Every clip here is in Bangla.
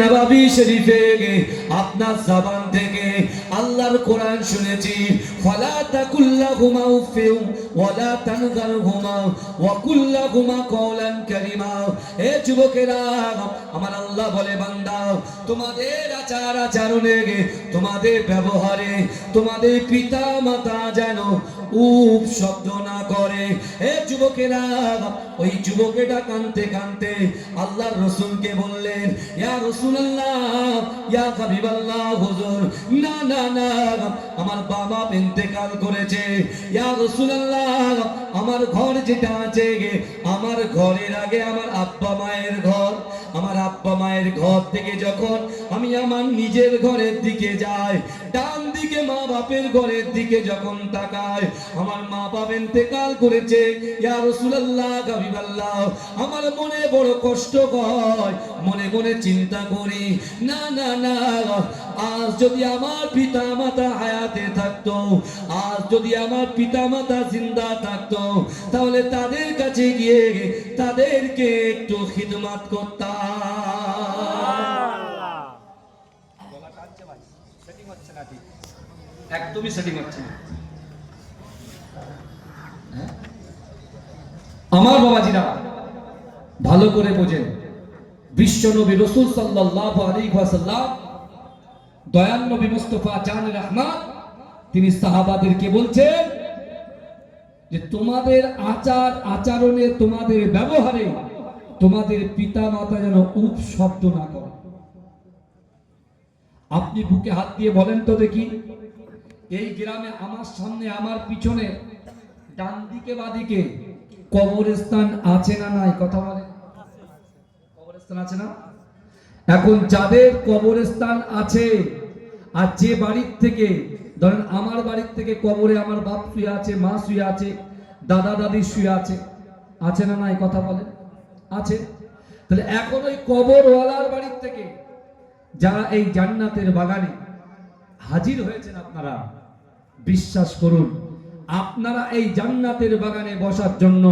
নববী শরীফে আপনার জবান থেকে আল্লাহর কোরআন শুনেছি, ফালা তাকুল্লাহুমা উফিউ ওয়ালা তানজারহুমা ওয়া কুল্লাহুমা কওলান কারীমা। হে যুবকেরা, আমার আল্লাহ বলে বান্দা, তোমাদের আচার আচরণে, তোমাদের ব্যবহারে তোমাদের পিতা মাতা যেন উপ শব্দ না করে। হে যুবকেরা, ওই যুবকেরা কানতে কানতে আল্লাহর রাসূলকে বললেন, ইয়া রাসূলুল্লাহ, ইয়া হাবিবাল্লাহ, হুজুর, না না না, আমার বাবা ইন্তেকাল করেছে। ইয়া রাসূলুল্লাহ, আমার ঘর যেটা আছে, আমার ঘরের আগে আমার আব্বা মায়ের ঘর। আমার আব্বা মায়ের ঘর থেকে যখন আমি আমার নিজের ঘরের দিকে যাই, ডান দিকে মা বাপের ঘরের দিকে যখন তাকাই, আমার মা বাবা ইন্তেকাল করেছে। ইয়া রাসূলুল্লাহ, হাবিবাল্লাহ, আমার মনে বড় কষ্ট হয়, মনে মনে চিন্তা করি, না না না, আজ যদি আমার পিতা মাতা হায়াতে থাকতো, আজ যদি আমার পিতা মাতা জিন্দা থাকতো, তাহলে তাদের কাছে গিয়ে তাদেরকে একটু খিদমত করতাম। একদমই সেটিং হচ্ছে না। আমার বাবাজিরা ভালো করে বোঝেন, বিশ্বনবী রাসূল সাল্লাল্লাহু আলাইহি ওয়াসাল্লাম, দয়াল নবী মুস্তাফা জান রহমান, তিনি সাহাবাদেরকে বলছেন যে তোমাদের আচার আচরণে, তোমাদের ব্যবহারে তোমাদের পিতা মাতা যেন উপ শব্দ না করে। আপনি বুকে হাত দিয়ে বলেন তো দেখি, এই গ্রামে আমার সামনে আমার পিছনে ডান দিকে বাদিকে কবরস্থান আছে না নাই? কথা বলে, কবরস্থান আছে না? এখন যাদের কবরস্থান আছে, আর যে বাড়ির থেকে, ধরেন আমার বাড়ির থেকে কবরে আমার বাপ শুয়ে আছে, মা শুয়ে আছে, দাদা দাদি শুয়ে আছে, আছে না নাই? কথা বলে, আছে। তাহলে এখন ওই কবরওয়ালার বাড়ির থেকে যারা এই জান্নাতের বাগানে হাজির হয়েছেন, আপনারা বিশ্বাস করুন, আপনারা এই জান্নাতের বাগানে বসার জন্য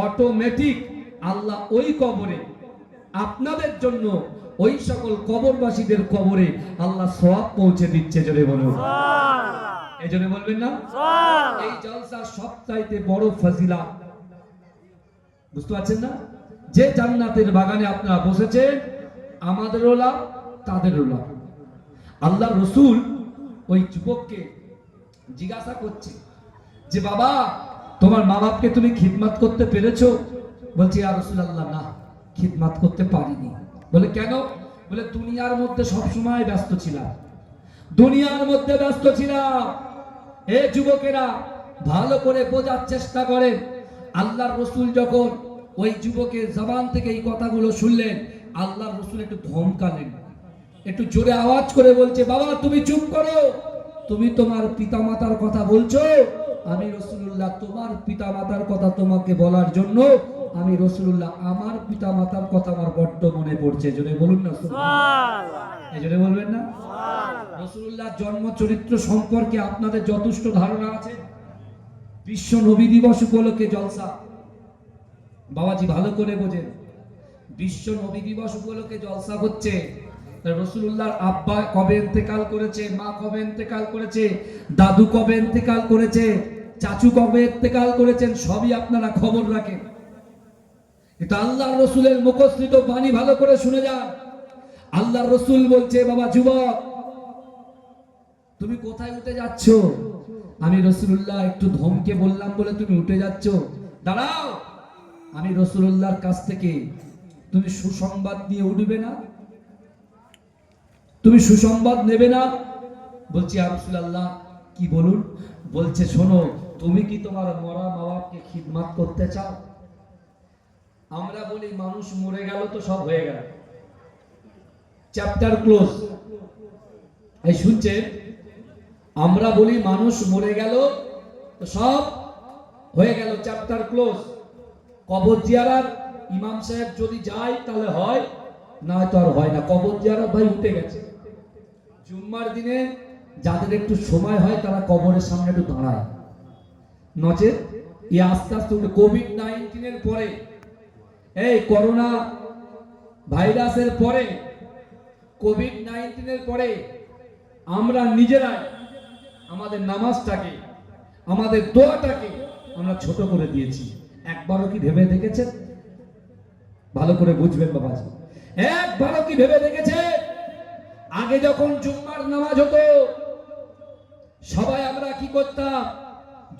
অটোমেটিক আল্লাহ ওই কবরে আপনাদের জন্য, ওই সকল কবরবাসীদের কবরে আল্লাহ সওয়াব পৌঁছে দিচ্ছে। জোরে বলুন সুবহানাল্লাহ। এই জন্য বলবেন না সুবহানাল্লাহ। এই জলসা সবচাইতে বড় ফজিলত, বুঝতে পারছেন না? যে জান্নাতের বাগানে আপনারা বসেছেন, আমাদেরও লাভ, তাদেরও লাভ। আল্লাহর রাসূল ওই যুবককে জিজ্ঞাসা করছে যে, বাবা, তোমার মা বাপকে তুমি খিদমত করতে পেরেছো? বলছে, ইয়া রাসূলুল্লাহ, না, খিদমত করতে পারিনি। বলে, কেন? বলে, দুনিয়ার মধ্যে সব সময় ব্যস্ত ছিলাম, দুনিয়ার মধ্যে ব্যস্ত ছিলাম। এ যুবকেরা ভালো করে বোঝার চেষ্টা করেন। আল্লাহর রাসূল যখন ওই যুবকের জবান থেকে এই কথাগুলো শুনলেন, আল্লাহর রাসূল একটু ধমকালেন, একটু জোরে আওয়াজ করে বলছে, বাবা তুমি চুপ করো, তুমি তোমার পিতামাতার কথা বলছো, আমি রাসূলুল্লাহ তোমার পিতামাতার কথা তোমাকে বলার জন্য, আমি রাসূলুল্লাহ আমার পিতামাতার কথা আমার বড্ড মনে পড়ছে। জোরে বলুন না সুবহানাল্লাহ। এই জোরে বলবেন না সুবহানাল্লাহ। রাসূলুল্লাহ জন্ম চরিত্র সম্পর্কে আপনাদের যথেষ্ট ধারণা আছে। বিশ্ব নবী দিবস উপলক্ষে জলসা, বাবাজি ভালো করে বোঝেন, বিশ্ব নবী দিবস উপলক্ষে জলসা হচ্ছে। রাসূলুল্লাহর আব্বা কবে ইন্তেকাল করেছে, মা কবে ইন্তেকাল করেছে, দাদু কবে ইন্তেকাল করেছে, চাচু কবে ইন্তেকাল করেছেন, সবই আপনারা খবর রাখেন। এটা আল্লাহর রাসূলের মুখস্থিত বাণী, ভালো করে শুনে যান। আল্লাহর রাসূল বলছে, বাবা যুবক, তুমি কোথায় উঠে যাচ্ছ? আমি রাসূলুল্লাহ একটু ধমকে বললাম বলে তুমি উঠে যাচ্ছ? দাঁড়াও, আমি রাসূলুল্লাহর কাছ থেকে তুমি সুসংবাদ নিয়ে উঠবে না? তুমি সুসংবাদ নেবে না? বলছি, ইয়া রাসূলুল্লাহ, কি বলুন? বলছে, শোনো, তুমি কি তোমার মরা মা বাপকে খিদমত করতে চাও? আমরা বলি মানুষ মরে গেল তো সব হয়ে গেল, চ্যাপ্টার ক্লোজ। এই শুনছেন? আমরা বলি মানুষ মরে গেল তো সব হয়ে গেল, চ্যাপ্টার ক্লোজ। কবর জিয়ারত ইমাম সাহেব যদি যায় তাহলে হয়, না তো আর হয় না। কবর জিয়ারত ভাই উঠে গেছে। জুম্মার দিনে যাদের একটু সময় হয় তারা কবরের সামনে একটু দাঁড়ায়, নচেত এই আস্তে আস্তে কোভিড-19 এর পরে, এই করোনা ভাইরাসের পরে কোভিড-19 পরে আমরা নিজেরাই আমাদের নামাজটাকে, আমাদের দোয়াটাকে আমরা ছোট করে দিয়েছি। একবারও কি ভেবে দেখেছেন? ভালো করে বুঝবেন বাবাজি, একবারও কি ভেবে দেখেছে? আগে যখন জুম্মার নামাজ হতো, সবাই আমরা কি করতাম?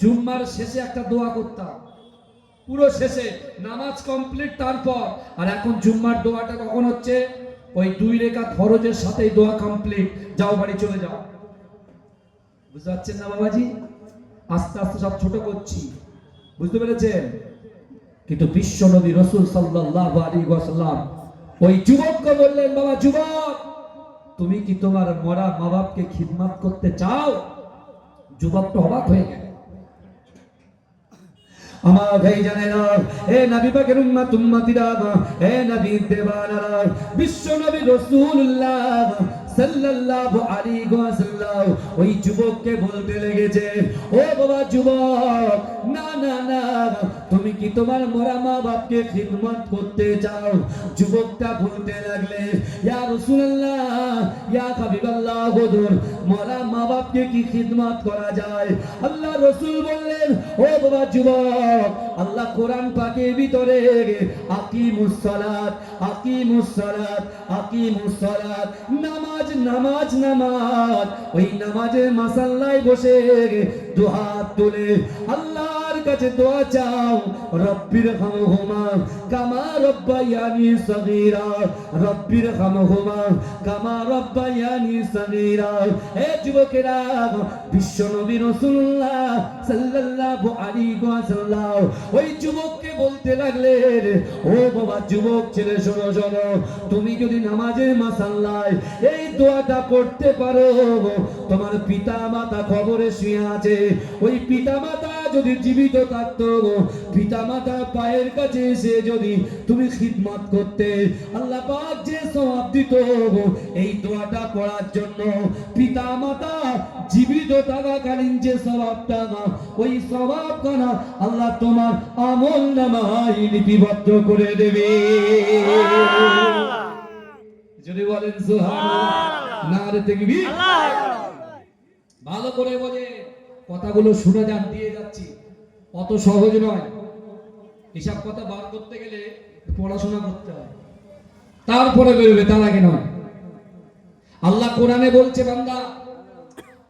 জুম্মার শেষে একটা দোয়া করতাম, পুরো শেষে নামাজ কমপ্লিট তারপর। আর এখন জুম্মার দোয়াটা কখন হচ্ছে? ওই 2 রাকাত ফরজের সাথেই দোয়া কমপ্লিট, যাও বাড়ি চলে যাও। বুঝতে পারছেন না বাবাজি? আস্তে আস্তে সব ছোট করছি, বুঝতে পেরেছেন? কিন্তু বিশ্ব নবী রাসূল সাল্লাল্লাহু আলাইহি ওয়াসাল্লাম ওই যুবককে বললেন, বাবা যুবক, তুমি কি তোমার মরা মা বাপকে খিদমত করতে চাও? যুবকটা অবাক হয়ে গেল। আমার ভাই জানেরা, হে নবী পাকের উম্মত উম্মতিরা, হে নবী দেওয়ানারা, বিশ্ব নবী রাসূলুল্লাহ সাল্লাল্লাহু আলাইহি ওয়াসাল্লাম ওই যুবককে বলতে লেগেছে, ও বাবা যুবক, না না না, তুমি কি তোমার মরা মা বাপকে খিদমত করতে চাও? যুবকটা বলতে লাগলে, ইয়া রাসূলুল্লাহ, ইয়া হাবিবাল্লাহ, হুজুর, মরা মা বাপকে কি খিদমত করা যায়? আল্লাহ রাসূল বললেন, ও বাবা যুবক, আল্লাহ কোরআন পাকের ভিতরে আকিমুস সালাত, আকিমুস সালাত, আকিমুস সালাত, নামাজ নামাজ নামাজ, ওই নামাজের মাসাল্লায় বসে দুহাত তুলে আল্লাহর কাছে দোয়া চাও, রব্বির হামহুমা কামা রব্বায়ানি সগীরা, রব্বির হামহুমা কামা রব্বায়ানি সগীরা। হে যুবকেরা, বিশ্ব নবী রাসূলুল্লাহ সাল্লাল্লাহু আলাইহি ওয়াসাল্লাম ওই যুবককে বলতে লাগলেন, ও বাবা যুবক ছেলে, শোনো শোনো, তুমি যদি নামাজের মাসাল্লায় এই দোয়াটা করতে পারো, তোমার পিতা মাতা কবরে শুয়ে আছে, ওই পিতা মাতা যদি জীবিত থাকতো, পিতা মাতা পায়ের কাছে এসে যদি তুমি খিদমত করতে, আল্লাহ পাক যে সওয়াব দিত এই দোয়াটা পড়ার জন্য, পিতা মাতা জীবিত থাকাকালীন যে সওয়াবটা, ওই সওয়াবখানা আল্লাহ তোমার আমল নামায় লিপিবদ্ধ করে দেবে। যদি বলেন সুবহানাল্লাহ, নারে তাকবীর। ভালো করে বলে কথাগুলো শুনে যান, দিয়ে যাচ্ছি, অত সহজ নয়। এসব কথা বার করতে গেলে পড়াশোনা করতে হয়, তারপরে বেরোবে, তার আগে নয়। আল্লাহ কোরআনে বলছে, বান্দা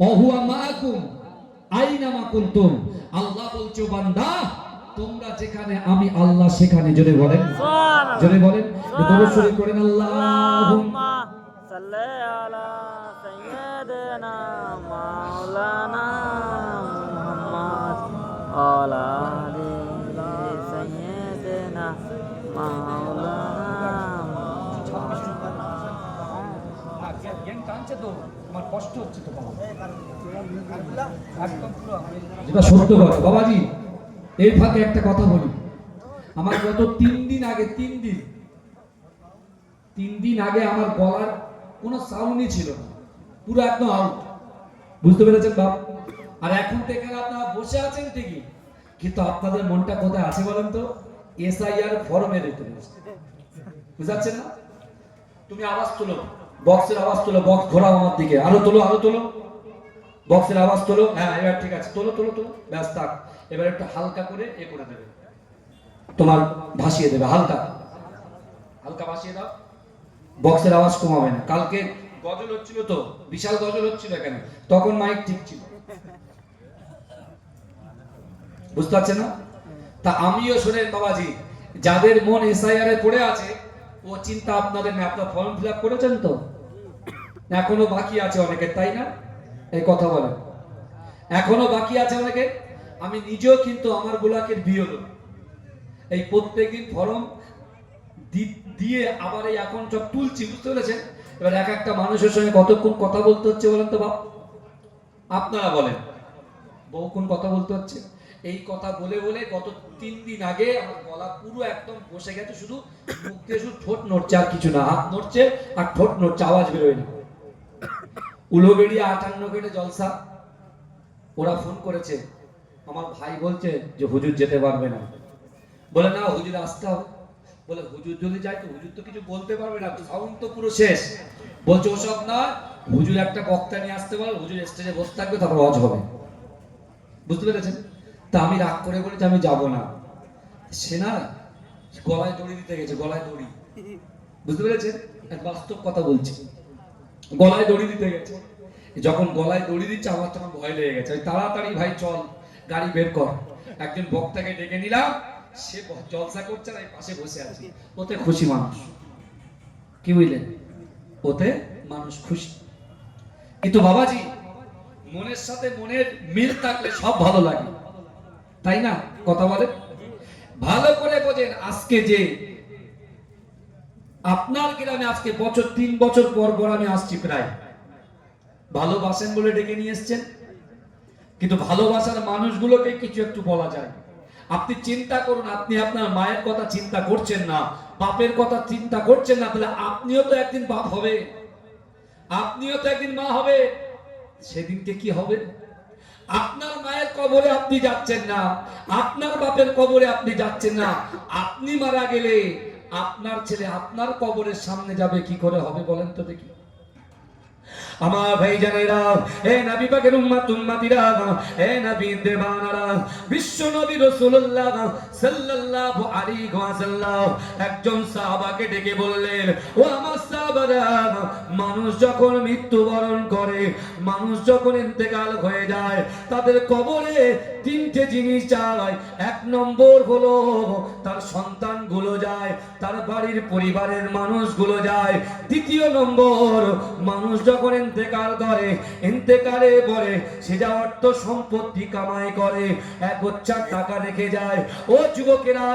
অহুয়া মাআকুম আইনা মা কুনতুম, আল্লাহ বলছে বান্দা তোমরা যেখানে আমি আল্লাহ সেখানে। জোরে বলেন, জোরে বলেন, দরুদ শরীফ পড়েন, আল্লাহুম্মা সাল্লি আলা সাইয়্যিদিনা মাওলানা মুহাম্মদ আলা আলি সাইয়্যিদিনা মাওলানা। জ্ঞান কাঁদছে তো, আমার কষ্ট হচ্ছে তো বাবা, একদম পুরো যেটা সত্য কথা বাবাজি। এই ফাঁকে একটা কথা বলি, আমার গত 3 দিন আগে, 3 দিন আগে আমার গলার কোনো সাউন্ডই ছিল না, পুরো একদম আউট, বুঝতে পেরেছেন বাপ? আর এখন থেকে আপনারা বসে আছেন ঠিকই, কিন্তু আপনাদের মনটা কোথায় আছে বলেন তো? এসআইআর ফর্মের ভিতরে, বুঝাচ্ছেন না? তুমি আওয়াজ তোলো, বক্সের আওয়াজ তোলো, বক্স ঘোরাও আমার দিকে, আরো তোলো, আরো তোলো, বক্সের আওয়াজ তোলো। হ্যাঁ এবার ঠিক আছে, তোলো তোলো তোলো, ব্যাস থাক। এবার একটু হালকা করে এ করে দেবে, তোমার ভাসিয়ে দেবে, হালকা হালকা ভাসিয়ে দাও, বক্সের আওয়াজ কমাবে না। কালকে গজল হচ্ছিল তো, বিশাল গজল হচ্ছিল এখানে, তখন মাইক ঠিক ছিল, বুঝতে পারছেন না? তা আমিও শোনেন বাবাজি, যাদের মন এসআইআর এ পড়ে আছে ও চিন্তা আপনাদের নেই। আপনার ফর্ম ফিল আপ করেছেন তো? এখনো বাকি আছে অনেকের, তাই না? এই কথা বলেন, এখনো বাকি আছে অনেকের। আমি নিজেও কিন্তু আমার গোলাকের বিয়ে হলো, এই প্রত্যেকদিন ফর্ম দিয়ে আবার এই এখন সব তুলছি, বুঝতে পেরেছেন? এবার এক একটা মানুষের সঙ্গে কতক্ষণ কথা বলতে হচ্ছে বলেন তো বাপ? আপনারা বলেন, বহুক্ষণ কথা বলতে হচ্ছে। এই কথা বলে বলে গত 3 দিন আগে আমার গলা পুরো একদম বসে গেছে, শুধু মুখ দিয়ে শুধু ঠোঁট নড়ছে, আর কিছু না, হাত নড়ছে আর ঠোঁট নড়ছে, আওয়াজ বেরোয় না। উলোবেড়িয়া 58 কেটে জলসা, ওরা ফোন করেছে, আমার ভাই বলছে যে হুজুর যেতে পারবে না। বলে না হুজুর আসতে হবে। বলে হুজুর যদি যায় তো হুজুর তো কিছু বলতে পারবে না, সাউন্ড তো পুরো শেষ। বলছে ওসব না, হুজুর একটা বক্তা নিয়ে আসতে পারো, হুজুর স্টেজে বসে থাকবে, তারপর ওয়াজ হবে। বুঝতে পেরেছেন? তা আমি রাগ করে বলেছি আমি যাব না। সে না গলায় দড়ি দিতে গেছে, গলায় দড়ি। বুঝতে পেরেছেন? এক বাস্তব কথা বলছি, গলায় দড়ি দিতে গেছে। যখন গলায় দড়ি দিচ্ছে আমার তখন ভয় লেগে গেছে, তাড়াতাড়ি ভাই চল গাড়ি বের কর। একজন বক্তাকে ডেকে নিলাম, সে জলসা করছে আর পাশে বসে আছে, ওতে খুশি মানুষ। কি বুঝলেন? ওতে মানুষ খুশি। কিন্তু বাবাজি, মনের সাথে মনের মিল থাকলে সব ভালো লাগে, তাই না? কথা বলে ভালো করে বোঝেন। আজকে যে আপনার গ্রামে আজকে 3 বছর পর পর আমি আসছি, প্রায় ভালোবাসেন বলে ডেকে নিয়ে এসছেন, কিন্তু ভালোবাসার মানুষগুলোকে কিছু একটু বলা যায়। আপনি চিন্তা করুন, আপনি আপনার মায়ের কথা চিন্তা করছেন না, বাপের কথা চিন্তা করছেন না, তাহলে আপনিও তো একদিন বাপ হবে, আপনিও তো একদিন মা হবে। সেদিনকে কি হবে? আপনার মায়ের কবরে আপনি যাচ্ছেন না, আপনার বাপের কবরে আপনি যাচ্ছেন না, আপনি মারা গেলে আপনার ছেলে আপনার কবরের সামনে যাবে, কি করে হবে বলেন তো দেখি? আমার ভাইজানেরা, হে নবী পাকের উম্মত উম্মতিরা, হে নবী দেবানারা, বিশ্ব নবী রাসূলুল্লাহ সাল্লাল্লাহু আলাইহি ওয়াসাল্লাম একজন সাহাবাকে ডেকে বললেন, ও আমার সাহাবারা, মানুষ যখন মৃত্যুবরণ করে, মানুষ যখন ইন্তেকাল হয়ে যায়, তাদের কবরে 3টে জিনিস যায়। 1 নম্বর হলো তার সন্তানগুলো যায়, তার বাড়ির পরিবারের মানুষগুলো যায়। 2 নম্বর, মানুষ যখন ইন্তেকাল করে, ইন্তেকালের পরে সে যা অর্থ সম্পত্তি কামাই করে, 1 টাকা রেখে যায়। ও যুবকেরা,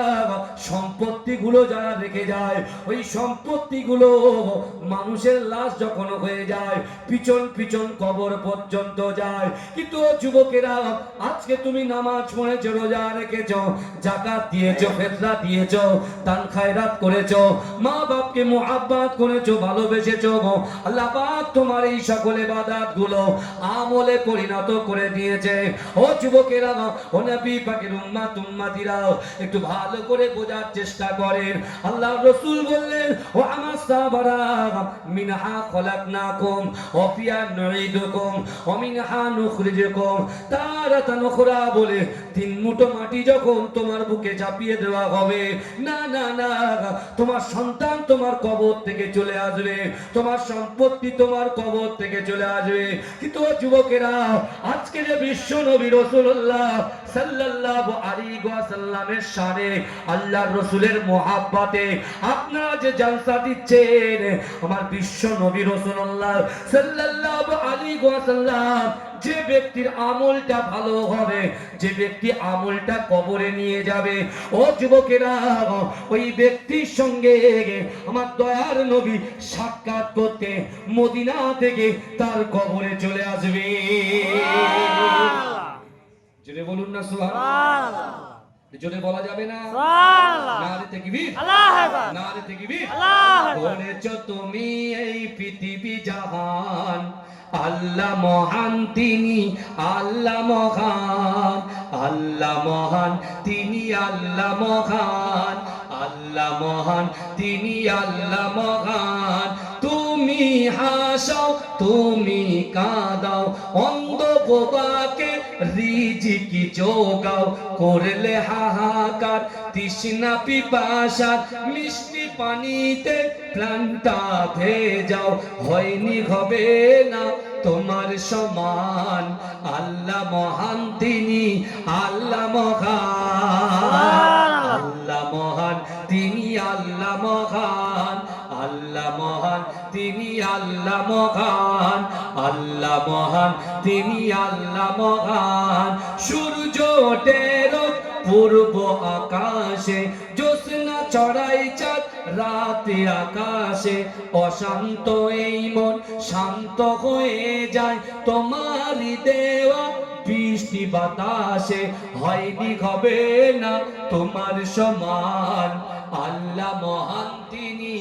সম্পত্তিগুলো যারা রেখে যায়, ওই সম্পত্তিগুলো মানুষের লাশ যখন হয়ে যায়, পিছন পিছন কবর পর্যন্ত যায়। কিন্তু ও যুবকেরা, আজকে তুমি নামাজ পড়েছো, রোজা রেখেছো, যাকাত দিয়েছো, ফিতরা দিয়েছো, দান খায়রাত করেছো, মা বাপকে মুহাব্বত করেছো, ভালোবেসেছো, আল্লাহ পাক তোমার এই সকল ইবাদতগুলো আমলে পরিণত করে দিয়েছে। ও যুবকেরা, ও নবী পাকের উম্মত উম্মতিরা, একটু ভালো করে বোঝার চেষ্টা করেন। আল্লাহর রাসূল বললেন, ও আমার সাহাবারা, মিনহা খলাকনাকুম ওয়া ফিহা নুঈদুকুম ওয়া মিনহা নুখরিজুকুম তারাতান উখরা বলে 3 মুঠো মাটি যখন তোমার বুকে চাপিয়ে দেওয়া হবে, না না না, তোমার সন্তান তোমার কবর থেকে চলে আসবে, তোমার সম্পত্তি তোমার কবর থেকে চলে আসবে। কিন্তু যুবকেরা, আজকে যে বিশ্ব নবী রাসূলুল্লাহ সাল্লাল্লাহু আলাইহি ওয়াসাল্লামের শানে, আল্লাহর রাসূলের মুহাব্বতে আপনারা যে জলসা দিচ্ছেন, আমার বিশ্ব নবী রাসূলুল্লাহ সাল্লাল্লাহু আলাইহি ওয়াসাল্লাম যে ব্যক্তির আমলটা ভালো হবে, যে ব্যক্তি আমলটা কবরে নিয়ে যাবে, ও যুবকেরা, ওই ব্যক্তির সঙ্গে আমার দয়ার নবী সাক্ষাৎ করতে মদিনা থেকে তার কবরে চলে আসবে। জোরে বলুন না সুবহানাল্লাহ। জোরে বলা যাবে না? নারে তাকবীর, আল্লাহু আকবার, নারে তাকবীর, আল্লাহু আকবার। বলেছো তুমি এই পৃথিবী জাহান, আল্লাহ মহান তিনি, আল্লাহ মহান, আল্লাহ মহান তিনি, আল্লাহ মহান, আল্লাহ মহান তিনি, আল্লাহ মহান। তুমি হাসাও, তুমি কাঁদাও, অন্ধ বোবাকে রিজিকি যোগাও, করলে হাহাকার তৃষ্ণা পিপাসার, মিষ্টি পানিতে প্রাণটা ভেজাও, হয়নি হবে না তোমার সমান, আল্লাহ মহান তিনি, আল্লাহ মহান, আল্লাহ মহান তিনি, আল্লাহ মহান, আল্লাহ মহান তিনি, আল্লাহ মহান, আল্লাহ মহান তিনি, আল্লাহ মহান। সূর্য ওঠে রোজ পূর্ব আকাশে, জ্যোৎস্না চড়াই চাঁদ রাতে আকাশে, অশান্ত এই মন শান্ত হয়ে যায় তোমারই দেওয়া বৃষ্টি বাতাসে, হয়নি হবে না তোমার সমান, আল্লাহ মহান তিনি,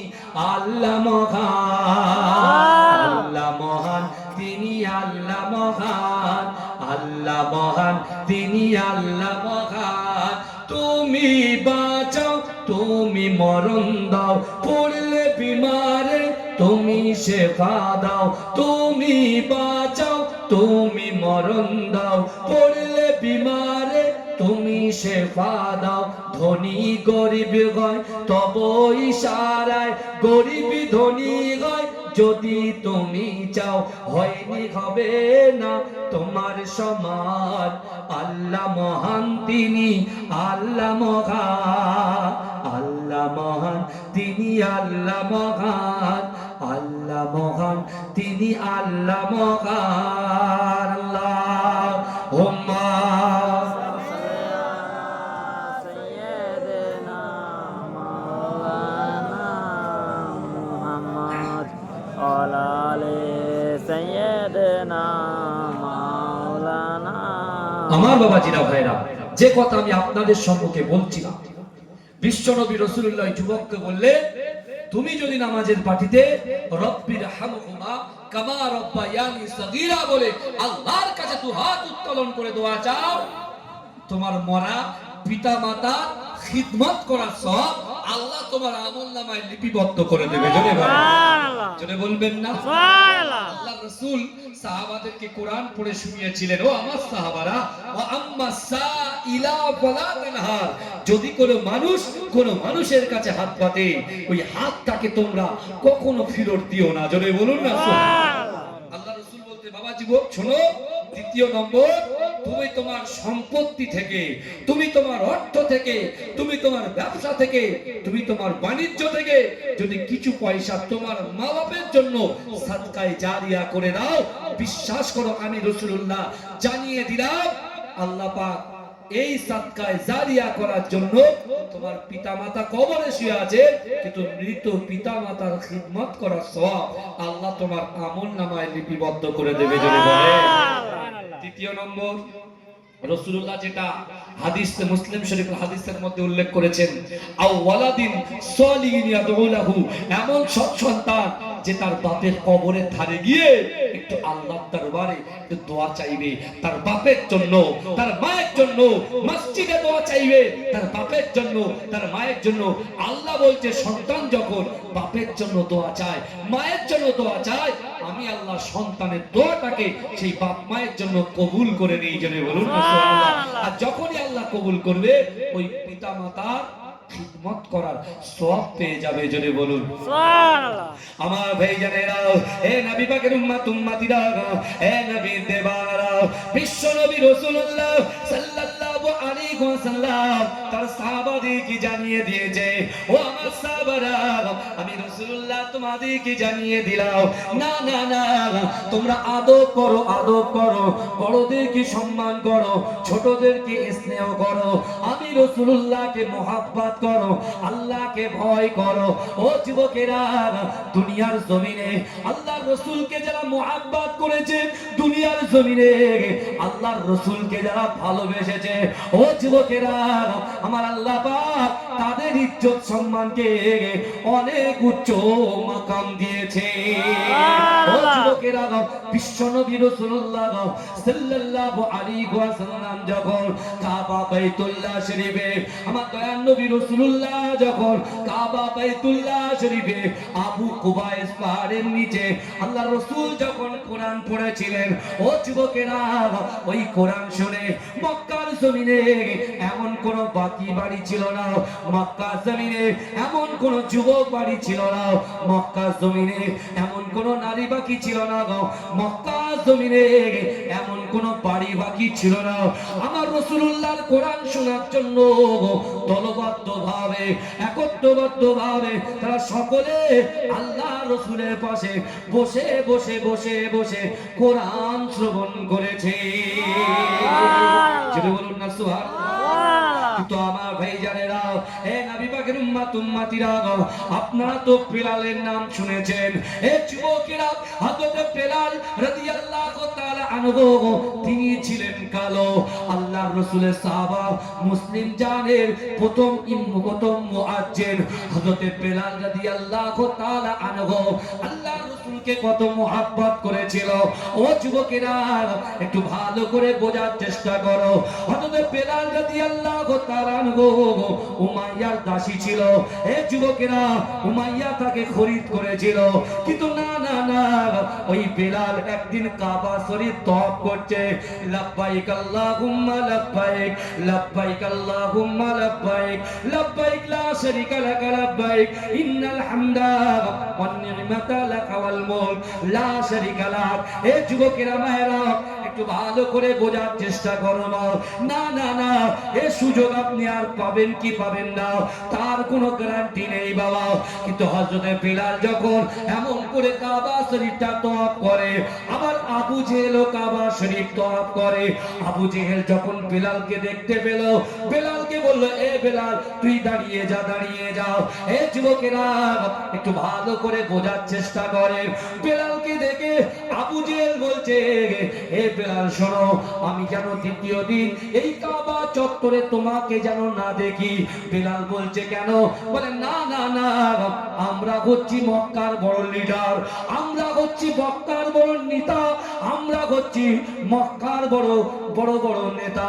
আল্লাহ মহান, আল্লাহ মহান তিনি, আল্লাহ মহান, আল্লাহ মহান তিনি, আল্লাহ মহান। তুমি বাঁচাও, তুমি মরণ দাও, পড়লে বিমারে তুমি সে শেফা দাও, তুমি বাঁচাও, তুমি মরণ দাও, পড়লে বিমারে তুমি শেফা দাও। ধনী গরিব হয় তব ইশারায়, গরিব ধনী হয় যদি তুমি চাও, হয়নি হবে না তোমার সমান। আল্লাহ মহান তিনি, আল্লাহ মহান, আল্লাহ মহান তিনি, আল্লাহ মহান, আল্লাহ মহান তিনি, আল্লাহ মহান। আল্লাহুম্মা আমার বাবাজিরা ভাইরা, যে কথা আমি আপনাদের সম্মুখে বলছিলাম, বিশ্বনবী রাসূলুল্লাহ যুবককে বললে, তুমি যদি নামাজের পাটিতে রব্বির হামহুমা কামা রব্বায়ানি সগীরা বলে আল্লাহর কাছে দুহাত উত্তোলন করে দোয়া চাও, তোমার মরা পিতা মাতা খিদমত করার সওয়াব আল্লাহ তোমার আমলনামায় লিপিবদ্ধ করে দেবে। জোরে বলবেন না সুবহানাল্লাহ। আল্লাহ রাসূল সাহাবাদেরকে কোরআন পড়ে শুনিয়েছিলেন, ও আমার সাহাবারা, ওয়া আম্মা সাইলা ফালা তানহার, যদি কোনো মানুষ কোনো মানুষের কাছে হাত পাতে, ওই হাতটাকে তোমরা কখনো ফেরত দিও না। জোরে বলুন না সুবহানাল্লাহ। আল্লাহ রাসূল বলতে, বাবা যুবক শোনো, দ্বিতীয় নম্বর, তুমি তোমার সম্পত্তি থেকে, তুমি তোমার অর্থ থেকে, তুমি তোমার ব্যবসা থেকে, তুমি তোমার বাণিজ্য থেকে যদি কিছু পয়সা তোমার মা বাপের জন্য সাদকায়ে জারিয়া করে দাও, বিশ্বাস করো আমি রাসূলুল্লাহ জানিয়ে দিলাম, আল্লাহ পাক এই সাদকায়ে জারিয়া করার জন্য, তোমার পিতামাতা কবরে শুয়ে আছে কিন্তু মৃত পিতামাতার খিদমত করার সওয়াব আল্লাহ তোমার আমলনামায় লিপিবদ্ধ করে দেবে। যদি বলে তৃতীয় নম্বর, রাসূলুল্লাহ যেটা হাদিস মুসলিম শরীফের হাদিসের মধ্যে উল্লেখ করেছেন, আও ওয়ালাদিন সালিহিন ইয়াদউ লাহু, এমন সৎ সন্তান যে তার বাপের কবরের ধারে গিয়ে একটু আল্লাহর দরবারে একটু দোয়া চাইবে, তার বাপের জন্য, তার মায়ের জন্য, মসজিদে দোয়া চাইবে, তার বাপের জন্য, তার মায়ের জন্য। আল্লাহ বলছে, সন্তান যখন বাপের জন্য দোয়া চায়, মায়ের জন্য দোয়া চায়, আমি আল্লাহ সন্তানের দোয়াটাকে সেই বাপ মায়ের জন্য কবুল করে নিই। জন্য বলুন সুবহানাল্লাহ। আর যখনই আল্লাহ কবুল করবে, ওই পিতা মাতার খিদমত করার সওয়াব পেয়ে যাবে। জোরে বলুন সুবহানাল্লাহ। আমার ভাইজানেরা, হে নবী পাকের উম্মত উম্মতিরা, হে নবীর দেবারা, বিশ্ব নবী রাসূলুল্লাহ সাল্লাল্লাহু আলাইহি ওয়াসাল্লাম তার সাহাবাদেরকে জানিয়ে দিয়েছে, ও আমার সাহাবারা, আমি রাসূলুল্লাহ তোমাদেরকে জানিয়ে দিলাম, না না না, তোমরা আদব করো, আদব করো, বড়দেরকে সম্মান করো, ছোটদেরকে স্নেহ করো, আমি রাসূলুল্লাহকে মুহাব্বত করো, আল্লাহকে ভয় করো। ও যুবকেরা, দুনিয়ার জমিনে আল্লাহর রাসূলকে যারা মুহাব্বত করেছে, দুনিয়ার জমিনে আল্লাহর রাসূলকে যারা ভালোবেসেছে, ও যুবকেরা, আমার আল্লাহ পাক তাদের ইজ্জত সম্মানকে অনেক উচ্চ মাকাম দিয়েছে। ও যুবকেরা, বিশ্বনবী রাসূলুল্লাহ সাল্লাল্লাহু আলাইহি ওয়াসাল্লাম যখন কাবা বাইতুল্লাহ শরীফে, আমার দয়ার নবী রাসূলুল্লাহ যখন কাবা বাইতুল্লাহ শরীফে আবু কুবাইস পাহাড়ের নিচে আল্লাহ রাসূল যখন কোরআন পড়েছিলেন, ও যুবকেরা, ওই কোরআন শুনে মক্কার জমিনে এমন কোন বাকি বাড়ি ছিল না, মক্কার জমিনে এমন কোন যুবক বাড়ি ছিল না, মক্কার জমিনে এমন কোন নারী বাকি ছিল না, মক্কার জমিনে এমন কোন বাড়ি বাকি ছিল না। আমার রাসূলুল্লাহর কোরআন শোনার জন্য দলবদ্ধ ভাবে, একত্রবদ্ধ ভাবে তারা সকলে আল্লাহ রাসূলের পাশে বসে বসে বসে বসে কোরআন শ্রবণ করেছে। যদি বলুন না সুবহানাল্লাহ। কিন্তু আমার ভাইজানেরা, হে নবী পাকের উম্মত উম্মতিরা, আপনারা তো বেলালের নাম শুনেছেন। হে যুবকেরা, হযরত বেলাল রাদিয়াল্লাহু তাআলা আনহু, তিনি ছিলেন কালো, আল্লাহর রাসূলের সাহাবা, মুসলিম জানের প্রথম মুআজ্জিন হযরত বেলাল রাদিয়াল্লাহু তাআলা আনহু আল্লাহর রাসূলকে কত মুহাব্বত করেছিল। ও যুবকেরা, একটু ভালো করে বোঝার চেষ্টা করো। হযরত বেলাল রাদিয়াল্লাহু তাআলা তাআলা আনহু উমাইয়ার দাসী ছিল। এ যুবকেরা, উমাইয়া তাকে খরিদ করেছিল, কিন্তু না না না, ওই বেলাল একদিন কাবা শরীফ তওয়াফ করছে, লাব্বাইক আল্লাহুম্মা লাব্বাইক, লাব্বাইক আল্লাহুম্মা লাব্বাইক, লাব্বাইক লা শারীকা লাক লাব্বাইক, ইন্নাল হামদা ওয়ান নি'মাতা লাক ওয়াল মুলক লা শারীকা লাক। এ যুবকেরা, মায়েরা, একটু ভালো করে বোঝার চেষ্টা করো। না না না, এ সুযোগ আপনি আর পাবেন কি পাবেন না তার কোনো গ্যারান্টি নেই বাবা। কিন্তু হযরতে বিলাল যখন এমন করে কাবা শরীফটা তওয়াফ করে, আবার আবু জেহেলও কাবা শরীফ তওয়াফ করে। আবু জেহেল যখন বিলালকে দেখতে পেল, বিলালকে বলল, এ বিলাল, তুই দাঁড়িয়ে যা, দাঁড়িয়ে যা। এ যুবকেরা, একটু ভালো করে বোঝার চেষ্টা করে। বিলালকে দেখে আবু জেহেল বলছে, এ বিলাল শোনো, আমি যেন দ্বিতীয় দিন এই কাবা চত্বরে তোমাকে যেন না দেখি। বিলাল বলছে, কেন? বলে, না না না, আমরা হচ্ছি মক্কার বড় লিডার, আমরা হচ্ছি মক্কার বড় নেতা, আমরা হচ্ছি মক্কার বড় বড় বড় নেতা।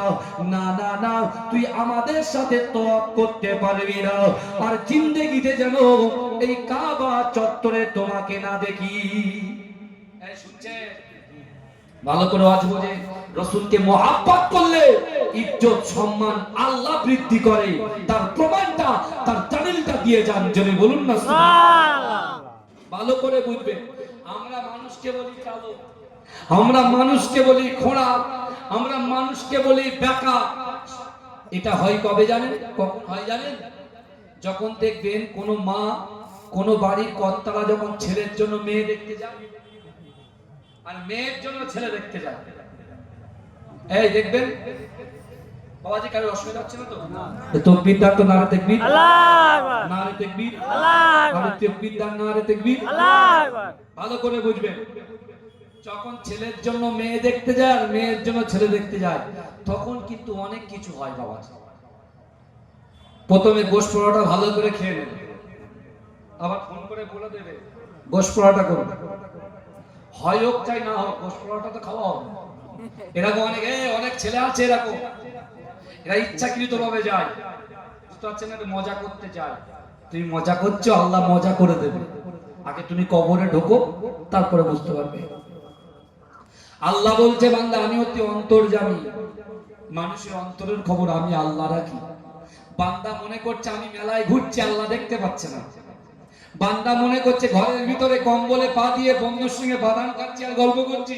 না না না, তুই আমাদের সাথে তওয়াফ করতে পারবি না, আর জিন্দেগিতে যেন এই কাবা চত্বরে তোমাকে না দেখি। এই শুনছে? ভালো করে আজ বোঝে, রাসূলকে মহব্বত করলে ইজ্জত সম্মান আল্লাহ বৃদ্ধি করে। তার প্রমাণটা, তার দলিলটা দিয়ে যান, জোরে বলুন না সুবহানাল্লাহ। ভালো করে বুঝবে। আমরা মানুষকে বলি কালো, আমরা মানুষকে বলি খোঁড়া, আমরা মানুষকে বলি বেকা। এটা হয় কবে জানেন? কখন হয় জানেন? যখন দেখবেন কোন মা, কোন বাড়ির কর্তারা যখন ছেলের জন্য মেয়ে দেখতে যায়, আর মেয়ের জন্য ছেলে দেখতে যায়, এই দেখবেন বাবাজি কারো অসুবিধা হচ্ছে না তো? তাকবীর দাও তো, নারে তাকবীর, আল্লাহু আকবার, নারে তাকবীর, আল্লাহু আকবার, তাকবীর দাও, নারে তাকবীর, আল্লাহু আকবার। ভালো করে বুঝবেন, যখন ছেলের জন্য মেয়ে দেখতে যায় আর মেয়ের জন্য ছেলে দেখতে যায়, তখন কিন্তু অনেক কিছু হয় বাবাজি। প্রথমে গোশত পোড়াটা ভালো করে খেয়ে নেবে, আবার ফোন করে বলে দেবে গোশত পোড়াটা করুন, হয় হোক চাই না হোক, গোশত পোড়াটা তো খাওয়া হবে। এরকম অনেক ছেলে আছে, এরকম এরা ইচ্ছাকৃত ভাবে যায়, বুঝতে পারছেন না, মজা করতে যায়। তুমি মজা করছো, আল্লাহ মজা করে দেবে। আগে তুমি কবরে ঢোকো, তারপরে বুঝতে পারবে। আল্লাহ বলছে, বান্দা আমি অতি অন্তর্যামী, মানুষের অন্তরের খবর আমি আল্লাহ রাখি। বান্দা মনে করছে আমি মেলায় ঘুরছি, আল্লাহ দেখতে পাচ্ছে না। বান্দা মনে করছে ঘরের ভিতরে কম্বলে পা দিয়ে বন্ধুর সঙ্গে বাদাম খাচ্ছি আর গল্প করছি,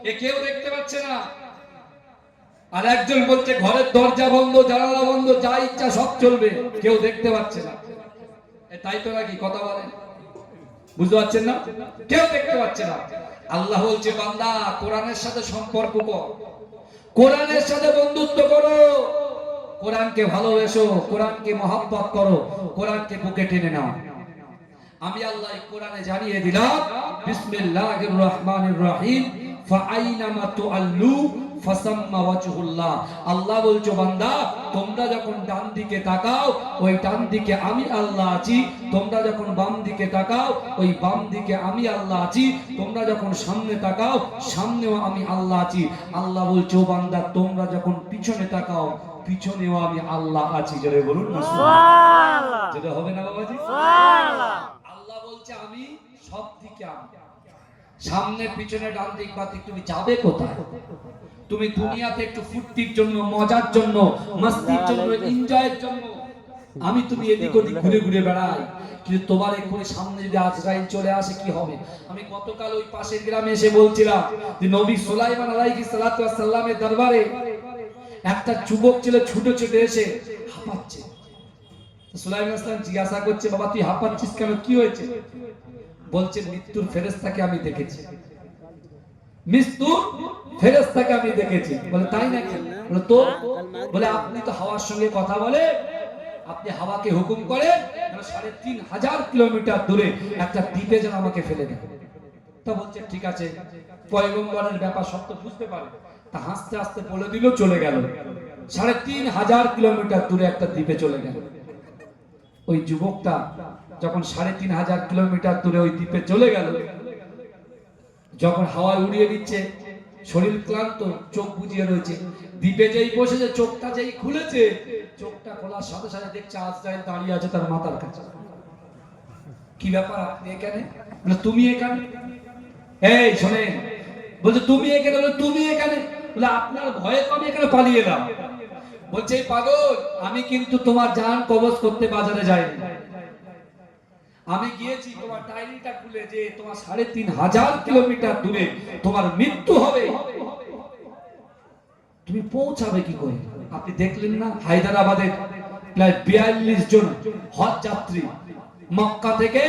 এ কেউ দেখতে পাচ্ছে না। আর একজন বলছে ঘরের দরজা বন্ধ, জানালা বন্ধ, যা ইচ্ছা সব চলবে, কেউ দেখতে পাচ্ছে না। তাই তো নাকি? কথা বলেন, বুঝতে পারছেন না? কেউ দেখতে পাচ্ছে না। আল্লাহ বলছে, বান্দা কোরআনের সাথে সম্পর্ক কর, কোরআনের সাথে বন্ধুত্ব করো, কোরআনকে ভালোবেসো, কোরআনকে মহব্বত করো, কোরআনকে বুকে টেনে নাও। আমি আল্লাহ কোরআনে জানিয়ে দিলাম, বিসমিল্লাহির রহমানির রহিম, ফাআইনামা তুআল্লু ফাসাম্মা ওয়াজহুল্লাহ। আল্লাহ বলছো, বান্দা তোমরা যখন ডান দিকে তাকাও, ওই ডান দিকে আমি আল্লাহ আছি। তোমরা যখন বাম দিকে তাকাও, ওই বাম দিকে আমি আল্লাহ আছি। তোমরা যখন সামনে তাকাও, সামনেও আমি আল্লাহ আছি। আল্লাহ বলছো, বান্দা তোমরা যখন পিছনে তাকাও, পিছনেও আমি আল্লাহ আছি। জোরে বলুন না সুবহানাল্লাহ। যেটা হবে না বাবাজি? সুবহানাল্লাহ। আল্লাহ বলছে আমি সব দিকে, আমি সামনে পিছনে ডান দিক বাম দিক। তুমি যাবে কোথায়? তুমি দুনিয়াতে একটু ফুর্তির জন্য, মজার জন্য, মস্তির জন্য, এনজয়ের জন্য আমি তুমি এদিক ওদিক ঘুরে ঘুরে বেড়াই, কিন্তু তোমার এক্ষুনি সামনে যদি আজরাইল চলে আসে কি হবে? আমি গতকাল ওই পাশের গ্রামে এসে বলছিলাম যে নবী সুলাইমান আলাইহিস সালাতু ওয়াস সালামের দরবারে একটা যুবক ছিল, ছুটে ছুটে এসে হাঁপাচ্ছে। সুলাইমান আসলাম জিজ্ঞাসা করছে, বাবা তুই হাঁপাচ্ছিস কেন, কি হয়েছে? বলছে, মৃত্যুর ফেরেশতাকে আমি দেখেছি, মৃত্যুর ফেরেশতাকে আমি দেখেছি। বলে, তাই নাকি? বলে, তো? বলে, আপনি তো হাওয়ার সঙ্গে কথা বলে, আপনি হাওয়াকে হুকুম করে ৩,৫০০ কিলোমিটার দূরে একটা দ্বীপে যেন আমাকে ফেলে দেন। তা বলছে, ঠিক আছে, পয়গম্বরের ব্যাপার সব তো বুঝতে পারে। তা হাসতে হাসতে বলে দিল, চলে গেল ৩,৫০০ কিলোমিটার দূরে একটা দ্বীপে চলে গেল। ওই যুবকটা যখন ৩,৫০০ কিলোমিটার দূরে ওই দ্বীপে চলে গেল, যখন হাওয়ায় উড়িয়ে দিচ্ছে, শরীর ক্লান্ত, চোখ বুজিয়ে রয়েছে, দ্বীপে যেই বসেছে, চোখটা যেই খুলেছে, চোখটা খোলার সাথে সাথে দেখছে আজরাইল দাঁড়িয়ে আছে তার মাথার কাছে। কি ব্যাপার, আপনি এখানে? বলে তুমি এখানে। এই শোনেন, বলছে তুমি এখানে। বলে তুমি এখানে। বলে আপনার ভয়ে তো আমি এখানে পালিয়ে এলাম। বলছে পাগল, আমি কিন্তু তোমার জান কবজ করতে বাজারে যাইনি। আমি গিয়েছি তোমার ডায়েরিটা খুলে যে তোমার ৩,৫০০ কিলোমিটার দূরে তোমার মৃত্যু হবে, তুমি পৌঁছাবে কি করে? আপনি দেখলেন না হায়দ্রাবাদের প্রায় ৪২ জন হজ যাত্রী মক্কা থেকে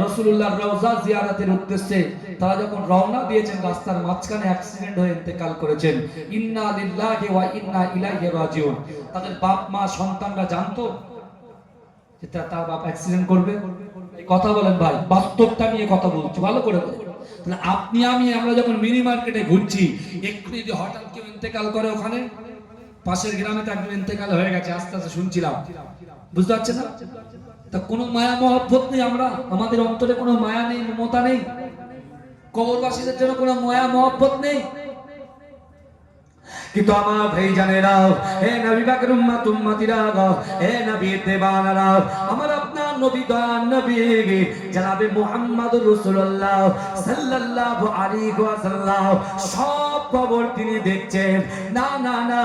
রাসূলুল্লাহর রওজা জিয়ারতের উদ্দেশ্যে তারা যখন রওনা দিয়েছেন, রাস্তার মাঝখানে অ্যাক্সিডেন্ট হয়ে ইন্তেকাল করেছেন। ইন্না লিল্লাহি ওয়া ইন্না ইলাইহি রাজিউন। তাদের বাপ মা সন্তানরা জানতো যে তার বাপ অ্যাক্সিডেন্ট করবে? কথা বলেন ভাই, বাস্তবটা নিয়ে কথা বলছি, ভালো করে বলেন। তাহলে আপনি আমরা যখন মিনি মার্কেটে ঘুরছি, একটু যদি হঠাৎ কেউ ইন্তেকাল করে, ওখানে পাশের গ্রামে তো একজন ইন্তেকাল হয়ে গেছে, আস্তে আস্তে শুনছিলাম, বুঝতে পারছেন না? তা কোনো মায়া মহব্বত নেই, আমাদের অন্তরে কোনো মায়া নেই, মমতা নেই, কবরবাসীদের জন্য কোনো মায়া মহব্বত নেই। কিন্তু আমার ভাই জানেরা, হে নবী পাকের উম্মত উম্মতিরা, হে নবী দেবানারা, আমার আপনার নবী দয়ার নবী জনাবে মুহাম্মদুর রাসূলুল্লাহ সাল্লাল্লাহু আলাইহি ওয়াসাল্লাম সব খবর তিনি দেখছেন। না না না,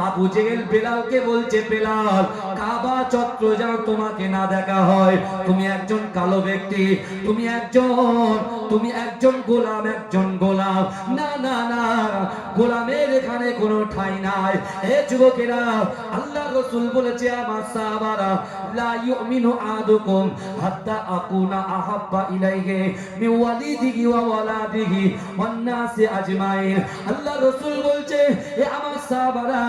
আবু জেহেল বেলালকে বলছে, বেলাল, কাবা চত্বর যেন তোমাকে না দেখা হয়। তুমি একজন কালো ব্যক্তি, তুমি একজন গোলাম, একজন গোলাম। না না না, গোলামের এখানে কোনো ঠাঁই নাই। হে যুবকেরা, আল্লাহ রাসূল বলেছে, আমার সাহাবারা, লা ইউমিনু আহাদুকুম হাত্তা আকুনা আহাব্বা ইলাইহি মিন ওয়ালিদিহি ওয়া ওয়ালাদিহি ওয়ান নাসি আজমাইন। আল্লাহ রাসূল বলছে, হে আমার সাহাবারা,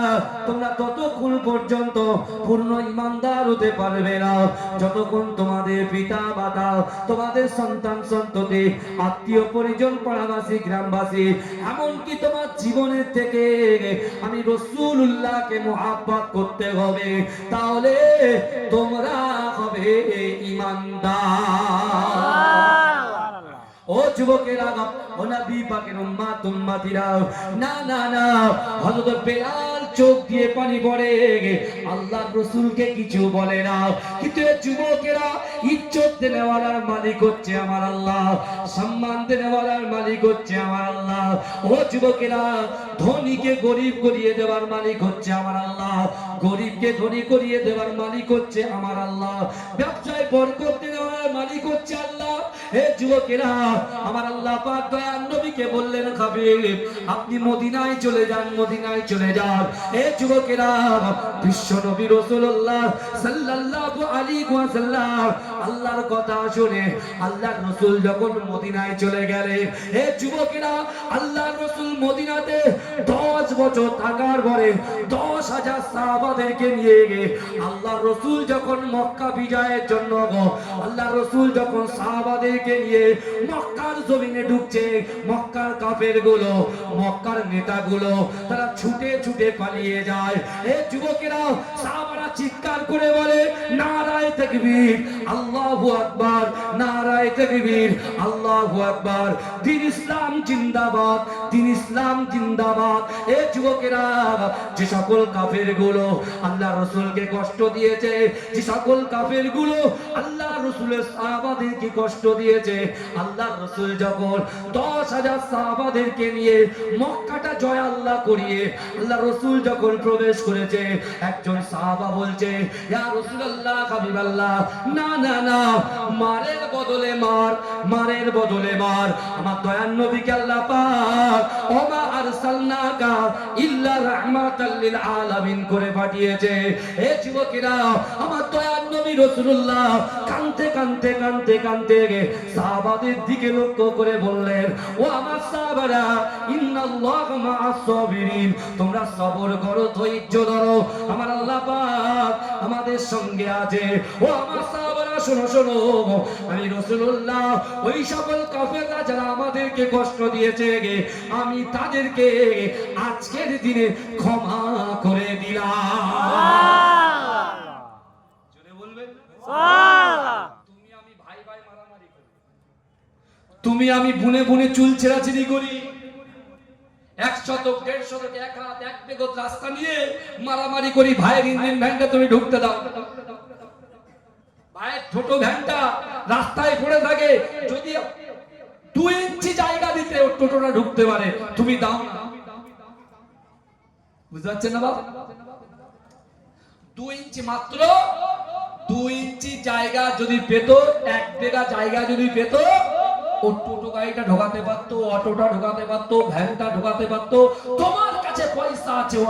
তোমরা ততক্ষণ পর্যন্ত পূর্ণ ঈমানদার হতে পারবে না যতক্ষণ তোমাদের পিতা মাতা, তোমাদের সন্তান সন্ততি, আত্মীয় পরিজন, পাড়াবাসী, গ্রামবাসী, এমনকি তোমার জীবনের থেকে আমি রাসূলুল্লাহকে মুহাব্বত করতে হবে, তাহলে তোমরা হবে ঈমানদার। ও যুবকেরা, ও নবী পাকের উম্মত উম্মতিরা, না না না, হযরত বেলাল চোখ দিয়ে পানি পড়ে, আল্লাহ রাসূলকে কিছু বলে না। কিন্তু যুবকেরা, ইজ্জত দেওয়ার মালিক হচ্ছে আমার আল্লাহ, সম্মান দেওয়ার মালিক হচ্ছে আমার আল্লাহ। ও যুবকেরা, ধনীকে গরিব করিয়ে দেওয়ার মালিক হচ্ছে আমার আল্লাহ, গরিবকে ধনী করিয়ে দেওয়ার মালিক হচ্ছে আমার আল্লাহ, ব্যবসায় বরকত দেওয়ার মালিক হচ্ছে আল্লাহ। হে যুবকেরা, আমার আল্লাহ পাক দয়ার নবীকে বললেন, হাবিব, আপনি মদিনায় চলে যান, মদিনায় চলে যান। হে যুবকেরা, বিশ্ব নবী রাসূলুল্লাহ সাল্লাল্লাহু আলাইহি ওয়াসাল্লাম আল্লাহর কথা শুনে আল্লাহর রাসূল যখন মদিনায় চলে গেলেন, হে যুবকেরা, আল্লাহর রাসূল মদিনাতে 10 বছর থাকার পরে 10,000 সাহাবাদেরকে নিয়ে গিয়ে আল্লাহর রাসূল যখন মক্কা বিজয়ের জন্য, আল্লাহর রাসূল যখন সাহাবাদেরকে নিয়ে মক্কার জমিনে ঢুকছে, মক্কার কাফেরগুলো, মক্কার নেতাগুলো তারা ছুটে ছুটে পালিয়ে যায়। এই যুবকেরা, সাহাবারা চিৎকার করে বলে, নারায়ে তাকবীর, আল্লাহু আকবার, নারায়ে তাকবীর, আল্লাহু আকবার, দ্বীন ইসলাম জিন্দাবাদ, দ্বীন ইসলাম জিন্দাবাদ। এই যুবকেরা, যে সকল কাফেরগুলো আল্লাহ রাসূলকে কষ্ট দিয়েছে, যে সকল কাফেরগুলো আল্লাহ রাসূলের সাহাবাদেরকে কষ্ট দিয়েছে, আল্লাহ রাসূল যখন 10,000 সাহাবাদেরকে নিয়ে মক্কাটা জয় আল্লাহ করিয়ে আল্লাহ রাসূল যখন প্রবেশ করেছে, একজন সাহাবা বলছে, ইয়া রাসূলুল্লাহ, হাবিবাল্লাহ, না না না, মারের বদলে মার, মারের বদলে মার। আমার দয়ার নবীকে আল্লাহ পাক ওমা আরসালনাকা ইল্লা রাহমাতাল লিল আলামিন করে পাঠিয়েছে। হে যুবকেরা, আমার দয়ার নবী রাসূলুল্লাহ কাঁদতে কাঁদতে কাঁদতে কাঁদতে সাহাবাদের দিকে লক্ষ্য করে বললেন, ও আমার সাহাবারা, ইন্নাল্লাহা মা'আস সাবিরিন, তোমরা সবর করো, ধৈর্য ধরো, আমার আল্লাহ পাক আমাদের সঙ্গে আছে। ও আমার সাহাবারা, শোনো শোনো, আমি রাসূলুল্লাহ ওই সকল কাফেররা যারা আমাদেরকে কষ্ট দিয়েছে, আমি তাদেরকে আজকের দিনে ক্ষমা করে দিলাম। জোরে বলবেন সুবহানাল্লাহ। তুমি আমি বুনে বুনে চুল ছেঁড়াছিড়ি করি, 100 150 এক হাত এক বেগত রাস্তা নিয়ে মারামারি করি, ভাইয়ের ইঞ্জিন ভ্যানটা তুমি ঢুকতে দাও। ভাইয়ের ছোট ভ্যানটা রাস্তায় পড়ে থাকে, যদি 2 ইঞ্চি জায়গা দিতে ওর টোটোটা ঢুকতে পারে, তুমি দাও না। বুঝতে পারছেন না বাবা? 2 ইঞ্চি, মাত্র 2 ইঞ্চি জায়গা যদি পেত, 1 বিঘা জায়গা যদি পেত, ও টোটো গাড়িটা ঢোকাতে পারতো, অটোটা ঢোকাতে পারতো, ভ্যানটা ঢোকাতে পারতো। তোমার কাছে পয়সা আছে,